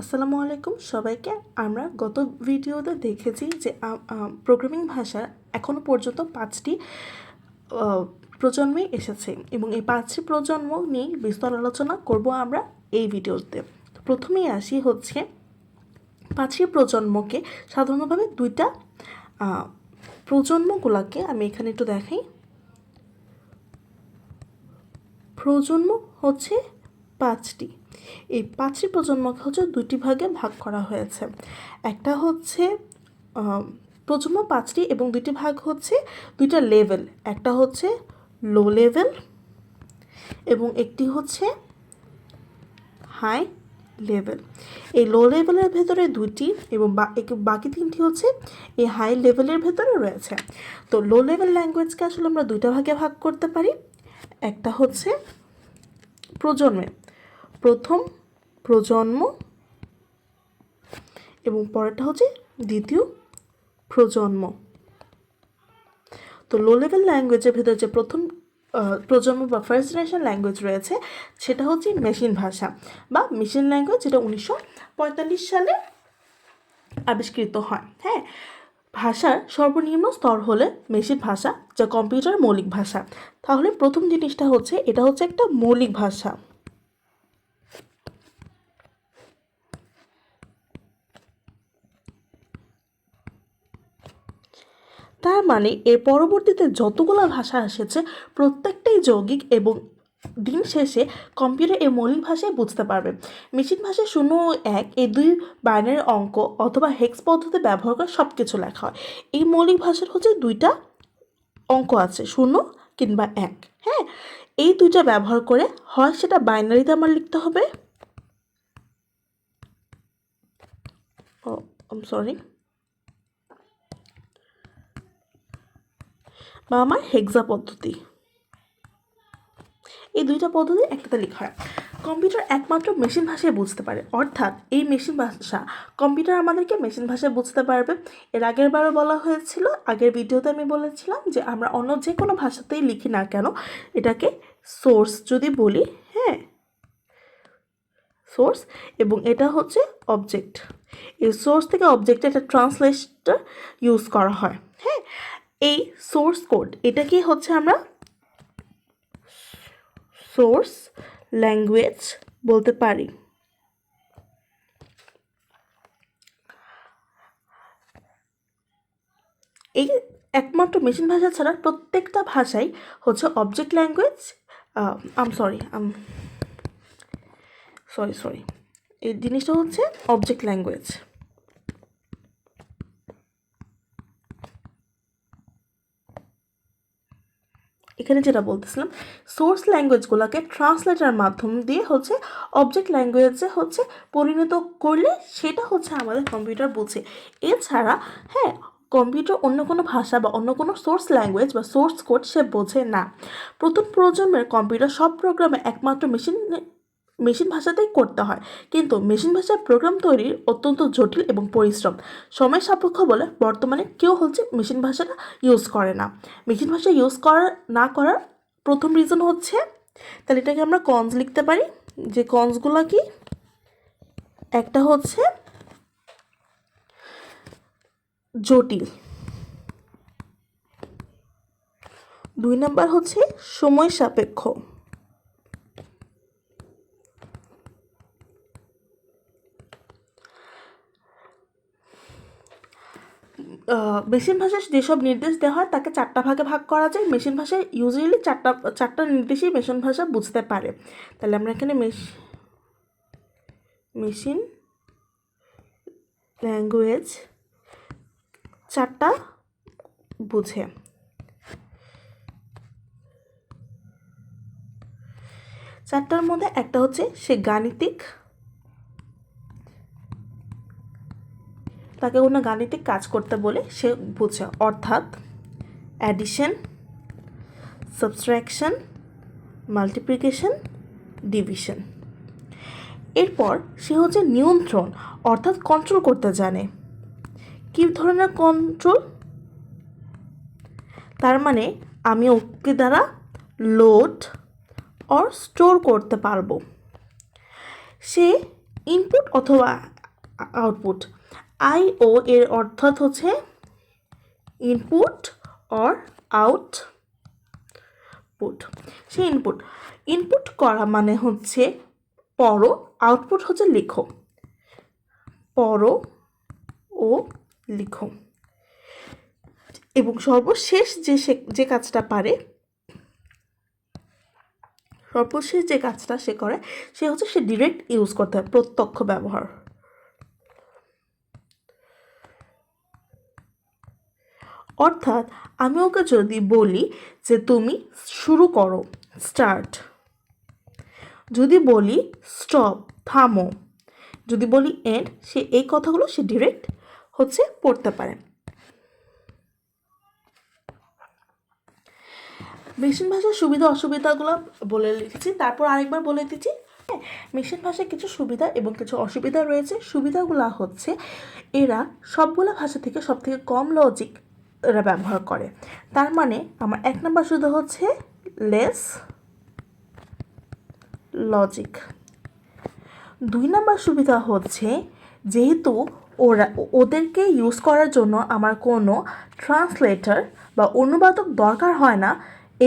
আসসালামু আলাইকুম সবাইকে। আমরা গত ভিডিওতে দেখেছি যে প্রোগ্রামিং ভাষার এখনও পর্যন্ত 5টি প্রজন্মে এসেছে এবং এই 5টি প্রজন্ম নিয়ে বিস্তর আলোচনা করব আমরা এই ভিডিওতে। প্রথমেই আসি হচ্ছে 5টি প্রজন্মকে সাধারণভাবে দুইটা প্রজন্মগুলোকে আমি এখানে একটু দেখাই। প্রজন্ম হচ্ছে 5টি। এই 5টি প্রজন্মকে হচ্ছে দুইটি ভাগে ভাগ করা হয়েছে। একটা হচ্ছে প্রজন্ম 5টি এবং দুইটি ভাগ হচ্ছে দুইটা লেভেল, একটা হচ্ছে লো লেভেল এবং একটি হচ্ছে হাই লেভেল। এই লো লেভেলের ভেতরে দুইটি এবং বাকি তিনটি হচ্ছে এই হাই লেভেলের ভেতরে রয়েছে। তো লো লেভেল ল্যাঙ্গুয়েজকে আসলে আমরা দুইটা ভাগে ভাগ করতে পারি। একটা হচ্ছে প্রজন্মে প্রথম প্রজন্ম এবং পরেরটা হচ্ছে দ্বিতীয় প্রজন্ম। তো লো লেভেল ল্যাঙ্গুয়েজের ভিতরে যে প্রথম প্রজন্ম বা ফার্স্ট জেনারেশন ল্যাঙ্গুয়েজ রয়েছে সেটা হচ্ছে মেশিন ভাষা বা মেশিন ল্যাঙ্গুয়েজ, যেটা 1945 সালে আবিষ্কৃত হয়। হ্যাঁ, ভাষার সর্বনিম্ন স্তর হলে মেশিন ভাষা, যা কম্পিউটার মৌলিক ভাষা। তাহলে প্রথম জিনিসটা হচ্ছে এটা হচ্ছে একটা মৌলিক ভাষা। তার মানে এর পরবর্তীতে যতগুলো ভাষা এসেছে প্রত্যেকটাই যৌগিক এবং দিন শেষে কম্পিউটার এই মৌলিক ভাষায় বুঝতে পারবে। মেশিন ভাষায় 0 ও 1 এই দুই বাইনারি অঙ্ক অথবা হেক্স পদ্ধতি ব্যবহার করে সব কিছু লেখা হয়। এই মৌলিক ভাষার হচ্ছে দুইটা অঙ্ক আছে, 0 কিংবা 1। হ্যাঁ, এই দুইটা ব্যবহার করে হয় সেটা বাইনারিতে আমার লিখতে হবে, সরি, বা আমার হেক্সা পদ্ধতি। এই দুইটা পদ্ধতি একটাতে লেখা হয়। কম্পিউটার একমাত্র মেশিন ভাষায় বুঝতে পারে, অর্থাৎ এই মেশিন ভাষা কম্পিউটার আমাদেরকে মেশিন ভাষায় বুঝতে পারবে। এর আগের বারও বলা হয়েছিল, আগের ভিডিওতে আমি বলেছিলাম যে আমরা অন্য যে কোনো ভাষাতেই লিখি না কেন এটাকে সোর্স যদি বলি, হ্যাঁ, সোর্স, এবং এটা হচ্ছে অবজেক্ট। এই সোর্স থেকে অবজেক্টে একটা ট্রান্সলেটর ইউজ করা হয়। হ্যাঁ, এই সোর্স কোড এটাকে হচ্ছে আমরা সোর্স ল্যাঙ্গুয়েজ বলতে পারি। এই একমাত্র মেশিন ভাষা ছাড়া প্রত্যেকটা ভাষাই হচ্ছে অবজেক্ট ল্যাঙ্গুয়েজ। সরি এই জিনিসটা হচ্ছে অবজেক্ট ল্যাঙ্গুয়েজ। এখানে যেটা বলতেছিলাম, সোর্স ল্যাঙ্গুয়েজগুলোকে ট্রান্সলেটার মাধ্যম দিয়ে হচ্ছে অবজেক্ট ল্যাঙ্গুয়েজে হচ্ছে পরিণত করলে সেটা হচ্ছে আমাদের কম্পিউটার বুঝে। এছাড়া হ্যাঁ, কম্পিউটার অন্য কোনো ভাষা বা অন্য কোনো সোর্স ল্যাঙ্গুয়েজ বা সোর্স কোড সে বোঝে না। প্রথম প্রজন্মের কম্পিউটার সব প্রোগ্রামে একমাত্র মেশিন ভাষাতেই করতে হয়, কিন্তু মেশিন ভাষায় প্রোগ্রাম তৈরির অত্যন্ত জটিল এবং পরিশ্রম, সময় সাপেক্ষ বলে বর্তমানে কেউ হচ্ছে মেশিন ভাষাটা ইউজ করে না। মেশিন ভাষা ইউজ না করার প্রথম রিজন হচ্ছে, তাহলে এটাকে আমরা কনস লিখতে পারি, যে কনসগুলো কি, একটা হচ্ছে জটিল, 2 নাম্বার হচ্ছে সময় সাপেক্ষ, মেশিন ভাষায় যেসব নির্দেশ দেওয়া হয় তাকে 4টা ভাগে ভাগ করা যায়। মেশিন ভাষায় ইউজুয়ালি চারটা নির্দেশই মেশিন ভাষা বুঝতে পারে। তাহলে আমরা এখানে মেশিন ল্যাঙ্গুয়েজ 4টা বুঝে। চারটার মধ্যে একটা হচ্ছে সে গাণিতিক, তাকে কোনো গাণিতিক কাজ করতে বলে সে বুঝে, অর্থাৎ অ্যাডিশন, সাবট্রাকশন, মাল্টিপ্লিকেশন, ডিভিশন। এরপর সে হচ্ছে নিয়ন্ত্রণ, অর্থাৎ কন্ট্রোল করতে জানে। কী ধরনের কন্ট্রোল? তার মানে আমি ওকে দ্বারা লোড অর স্টোর করতে পারবো। সে ইনপুট অথবা আউটপুট। আইও এর অর্থাৎ হচ্ছে ইনপুট অর আউটপুট। সেই ইনপুট করা মানে হচ্ছে পড়ো, আউটপুট হচ্ছে লিখো। পড়ো ও লিখো। এবং সর্বশেষ যে কাজটা পারে, সর্বশেষ যে কাজটা সে করে সে হচ্ছে সে ডিরেক্ট ইউজ করতে হয়, প্রত্যক্ষ ব্যবহার। অর্থাৎ আমি ওকে যদি বলি যে তুমি শুরু করো, স্টার্ট, যদি বলি স্টপ, থামো, যদি বলি এন্ড, সে এই কথাগুলো সে ডিরেক্ট হচ্ছে পড়তে পারে। মেশিন ভাষার সুবিধা অসুবিধাগুলো বলে লিখেছি, তারপর আরেকবার বলে দিচ্ছি। হ্যাঁ, মেশিন ভাষায় কিছু সুবিধা এবং কিছু অসুবিধা রয়েছে। সুবিধাগুলো হচ্ছে এরা সবগুলো ভাষা থেকে সবথেকে কম লজিক এরা ব্যবহার করে। তার মানে আমার 1 নম্বর সুবিধা হচ্ছে লেস লজিক। 2 নম্বর সুবিধা হচ্ছে যেহেতু ওদেরকে ইউজ করার জন্য আমার কোনো ট্রান্সলেটর বা অনুবাদক দরকার হয় না,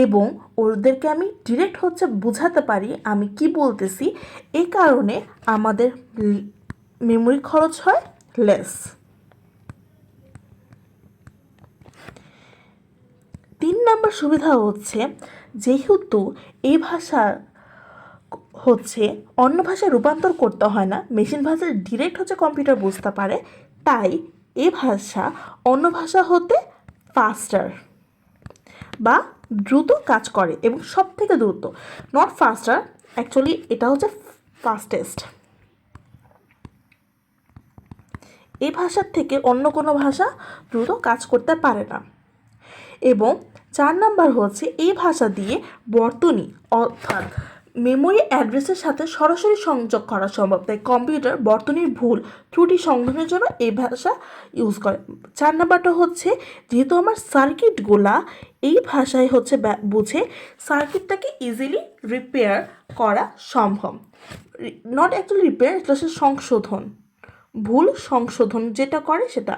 এবং ওদেরকে আমি ডিরেক্ট হচ্ছে বোঝাতে পারি আমি কি বলতেছি, এই কারণে আমাদের মেমোরি খরচ হয় লেস। 3 নম্বর সুবিধা হচ্ছে যেহেতু এই ভাষা হচ্ছে অন্য ভাষায় রূপান্তর করতে হয় না, মেশিন ভাষা ডিরেক্ট হচ্ছে কম্পিউটার বুঝতে পারে, তাই এই ভাষা অন্য ভাষা হতে ফাস্টার বা দ্রুত কাজ করে, এবং সব থেকে দ্রুত, নট ফাস্টার, অ্যাকচুয়ালি এটা হচ্ছে ফাস্টেস্ট। এই ভাষার থেকে অন্য কোনো ভাষা দ্রুত কাজ করতে পারে না। এবং 4 নাম্বার হচ্ছে এই ভাষা দিয়ে বর্তনী অর্থাৎ মেমোরি অ্যাড্রেসের সাথে সরাসরি সংযোগ করা সম্ভব, তাই কম্পিউটার বর্তনীর ভুল ত্রুটি সংশোধনের জন্য এই ভাষা ইউজ করে। 4 নাম্বারটা হচ্ছে যেহেতু আমার সার্কিটগুলা এই ভাষায় হচ্ছে বুঝে, সার্কিটটাকে ইজিলি রিপেয়ার করা সম্ভব। নট অ্যাকচুয়ালি রিপেয়ার, এটা হচ্ছে সংশোধন, ভুল সংশোধন যেটা করে সেটা।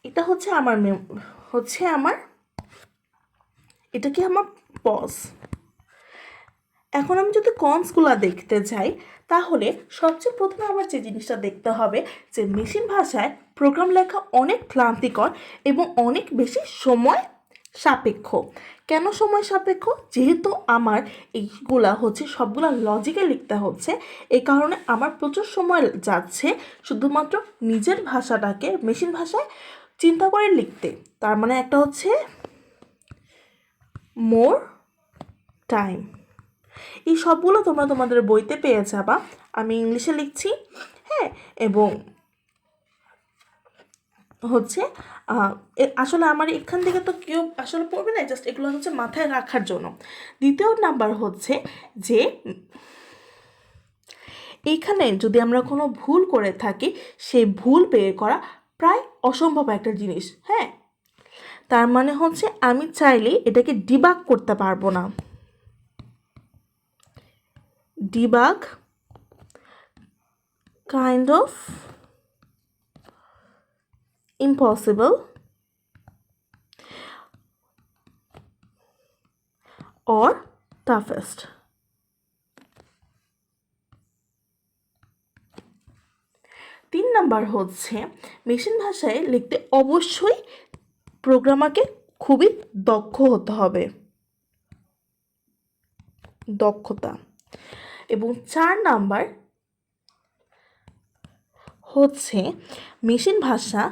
এটা হচ্ছে আমার এটা কি আমার পজ। এখন আমি যদি কনসগুলো দেখতে যাই, তাহলে সবচেয়ে প্রথমে আমার যে জিনিসটা দেখতে হবে যে মেশিন ভাষায় প্রোগ্রাম লেখা অনেক ক্লান্তিকর এবং অনেক বেশি সময় সাপেক্ষ। কেন সময় সাপেক্ষ? যেহেতু আমার এইগুলা হচ্ছে সবগুলা লজিকে লিখতে হচ্ছে, এই কারণে আমার প্রচুর সময় যাচ্ছে শুধুমাত্র নিজের ভাষাটাকে মেশিন ভাষায় চিন্তা করে লিখতে। তার মানে একটা হচ্ছে মোর টাইম। এই সবগুলো তোমরা তোমাদের বইতে পেয়ে যাবা, আমি ইংলিশে লিখছি। হ্যাঁ, এবং হচ্ছে আসলে আমার এখান থেকে তো কেউ আসলে পড়বে না, জাস্ট এগুলো হচ্ছে মাথায় রাখার জন্য। দ্বিতীয় নাম্বার হচ্ছে যে এইখানে যদি আমরা কোনো ভুল করে থাকি, সেই ভুল বের করা প্রায় অসম্ভব একটা জিনিস। হ্যাঁ, তার মানে হচ্ছে আমি চাইলেই এটাকে ডিবাগ করতে পারবো না। Debug kind of impossible or toughest. 3 number হচ্ছে মেশিন ভাষায় লিখতে অবশ্যই প্রোগ্রামারকে খুবই দক্ষ হতে হবে, দক্ষতা। এবং 4 নাম্বার হচ্ছে মেশিন ভাষা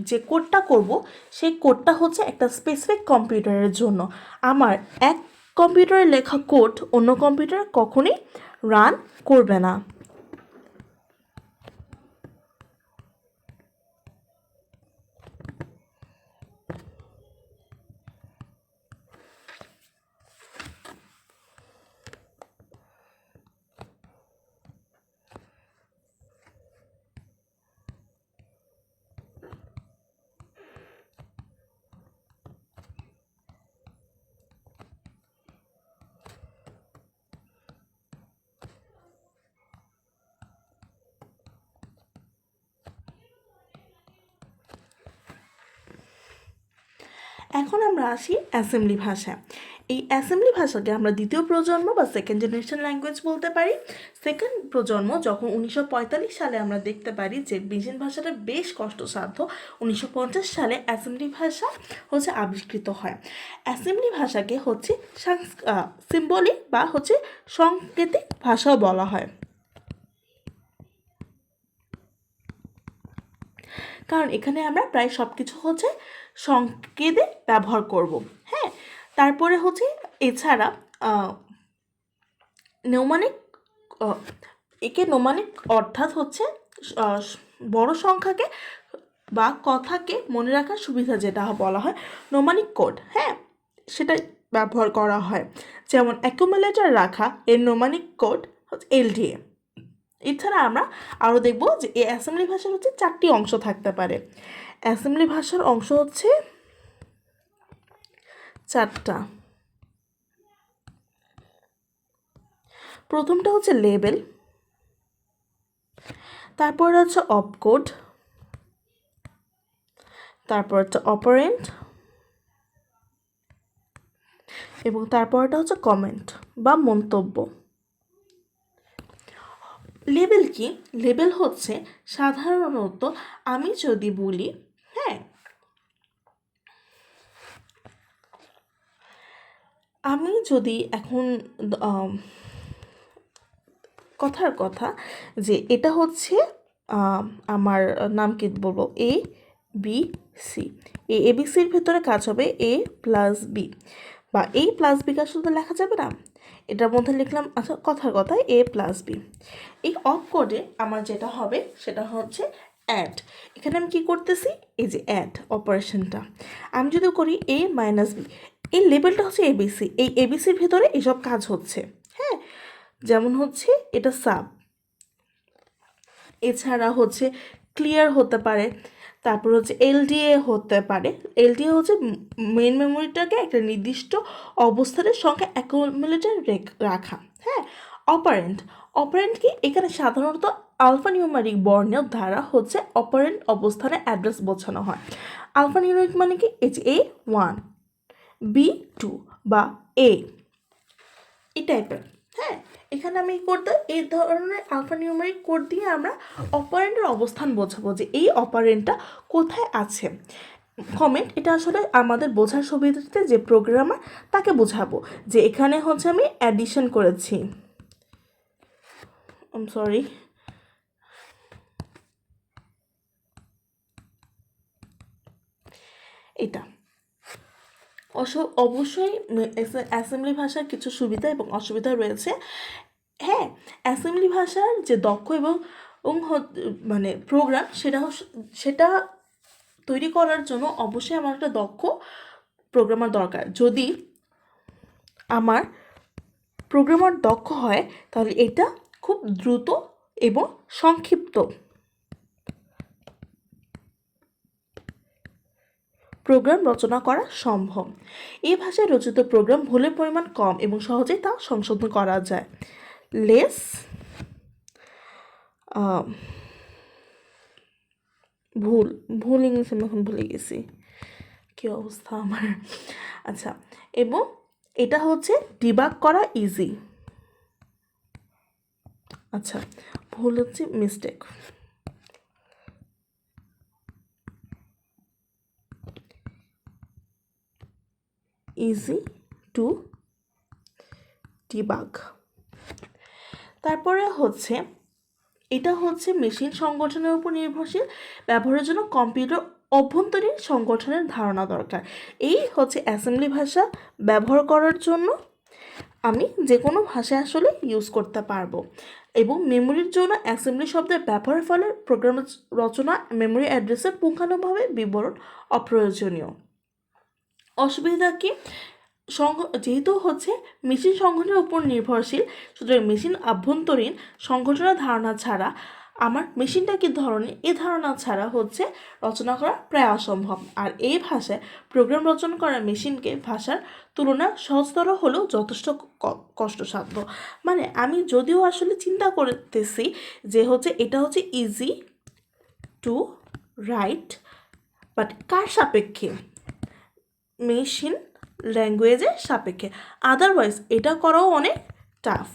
যে কোডটা করব সেই কোডটা হচ্ছে একটা স্পেসিফিক কম্পিউটারের জন্য। আমার এক কম্পিউটারে লেখা কোড অন্য কম্পিউটারে কখনোই রান করবে না। এখন আমরা আসি অ্যাসেম্বলি ভাষা। এই অ্যাসেম্বলি ভাষাকে আমরা দ্বিতীয় প্রজন্ম বা সেকেন্ড জেনারেশন ল্যাঙ্গুয়েজ বলতে পারি। সেকেন্ড প্রজন্ম যখন 1945 সালে আমরা দেখতে পারি যে মেশিন ভাষাটা বেশ কষ্টসাধ্য, 1950 সালে অ্যাসেম্বলি ভাষা হচ্ছে আবিষ্কৃত হয়। অ্যাসেম্বলি ভাষাকে হচ্ছে সিম্বলিক বা হচ্ছে সাংকেতিক ভাষাও বলা হয়, কারণ এখানে আমরা প্রায় সব কিছু হচ্ছে সংকেতে ব্যবহার করব। হ্যাঁ, তারপরে হচ্ছে এছাড়া নৌমানিক, একে নৌমানিক অর্থাৎ হচ্ছে বড় সংখ্যাকে বা কথাকে মনে রাখার সুবিধা যেটা বলা হয় নৌমানিক কোড, হ্যাঁ, সেটা ব্যবহার করা হয়। যেমন অ্যাকুমুলেটর রাখা এর নৌমানিক কোড হচ্ছে এলডিএ। এছাড়া আমরা আরও দেখব যে এই অ্যাসেম্বলি ভাষার হচ্ছে 4টি অংশ থাকতে পারে। অ্যাসেম্বলি ভাষার অংশ হচ্ছে 4টা। প্রথমটা হচ্ছে লেবেল, তারপর হচ্ছে অপকোড, তারপর হচ্ছে অপারেন্ট, এবং তারপরটা হচ্ছে কমেন্ট বা মন্তব্য। লেবেল কি? লেবেল হচ্ছে সাধারণত আমি যদি বলি, হ্যাঁ, আমি যদি এখন কথার কথা যে এটা হচ্ছে আমার নাম কি বলবো, এ বি সি, এবিসির ভেতরে কাজ হবে এ প্লাস বি, বা এ প্লাস বি কাজ শুধু লেখা যাবে না, এটার মধ্যে লিখলাম, আচ্ছা কথার কথা এ প্লাস বি। এই অফ কোডে আমার যেটা হবে সেটা হচ্ছে অ্যাড। এখানে আমি কি করতেছি, এই যে অ্যাড অপারেশনটা আমি যদি করি এ মাইনাস বি, এই লেভেলটা হচ্ছে এবিসি, এই এবিসির ভেতরে এইসব কাজ হচ্ছে। হ্যাঁ, যেমন হচ্ছে এটা সাব, এছাড়া হচ্ছে ক্লিয়ার হতে পারে, তারপর হচ্ছে এলডিএ হতে পারে। এলডিএ হচ্ছে মেইন মেমোরিটাকে একটা নির্দিষ্ট অবস্থানের সংখ্যা অ্যাকুমুলেটর রাখা। হ্যাঁ, অপারেন্ট, অপারেন্ট কি? এখানে সাধারণত আলফা নিউমারিক বর্ণের দ্বারা হচ্ছে অপারেন্ট অবস্থানে অ্যাড্রেস বোঝানো হয়। আলফা নিউমারিক মানে কি? A1 B2 বা A, এই টাইপের। হ্যাঁ, এখানে আমি করতে এই ধরনের আলফা নিউমারিক কোড দিয়ে আমরা অপারেন্টের অবস্থান বোঝাবো যে এই অপারেন্টটা কোথায় আছে। কমেন্ট, এটা আসলে আমাদের বোঝার সুবিধাতে যে প্রোগ্রামার তাকে বোঝাবো যে এখানে হচ্ছে আমি অ্যাডিশন করেছি, সরি, এটা অবশ্যই অ্যাসেম্বলি ভাষার কিছু সুবিধা এবং অসুবিধা রয়েছে। হ্যাঁ, অ্যাসেম্বলি ভাষার যে দক্ষ এবং মানে প্রোগ্রাম সেটা তৈরি করার জন্য অবশ্যই আমার একটা দক্ষ প্রোগ্রামার দরকার। যদি আমার প্রোগ্রামার দক্ষ হয় তাহলে এটা খুব দ্রুত এবং সংক্ষিপ্ত প্রোগ্রাম রচনা করা সম্ভব। এই ভাষায় রচিত প্রোগ্রাম ভুলের পরিমাণ কম এবং সহজেই তা সংশোধন করা যায়। লেস ভুল ভুল ইংলিশ আমি এখন ভুলে গেছি, কী অবস্থা আমার। আচ্ছা, এবং এটা হচ্ছে ডিবাগ করা ইজি। আচ্ছা, ভুল হচ্ছে মিস্টেক। Easy to debug. তারপরে হচ্ছে এটা হচ্ছে মেশিন সংগঠনের উপর নির্ভরশীল, ব্যবহারের জন্য কম্পিউটার অভ্যন্তরীণ সংগঠনের ধারণা দরকার। এই হচ্ছে অ্যাসেম্বলি ভাষা ব্যবহার করার জন্য আমি যে কোনো ভাষা আসলে ইউজ করতে পারবো, এবং মেমোরির জন্য অ্যাসেম্বলি শব্দের ব্যবহারের ফলে প্রোগ্রাম রচনা মেমোরি অ্যাড্রেসের পুঙ্খানুপুঙ্খভাবে বিবরণ অপ্রয়োজনীয়। অসুবিধা কি? যেহেতু হচ্ছে মেশিন সংগঠনের উপর নির্ভরশীল, সুতরাং মেশিন আভ্যন্তরীণ সংগঠনের ধারণা ছাড়া আমার মেশিনটা কী ধরনের এ ধারণা ছাড়া হচ্ছে রচনা করা প্রায় অসম্ভব। আর এই ভাষায় প্রোগ্রাম রচনা করা মেশিনকে ভাষার তুলনায় সহজতর হলেও যথেষ্ট কষ্টসাধ্য। মানে আমি যদিও আসলে চিন্তা করতেছি যে হচ্ছে এটা হচ্ছে ইজি টু রাইট, বাট কার সাপেক্ষে? মেশিন ল্যাঙ্গুয়েজের সাপেক্ষে, আদারওয়াইজ এটা করাও অনেক টাফ।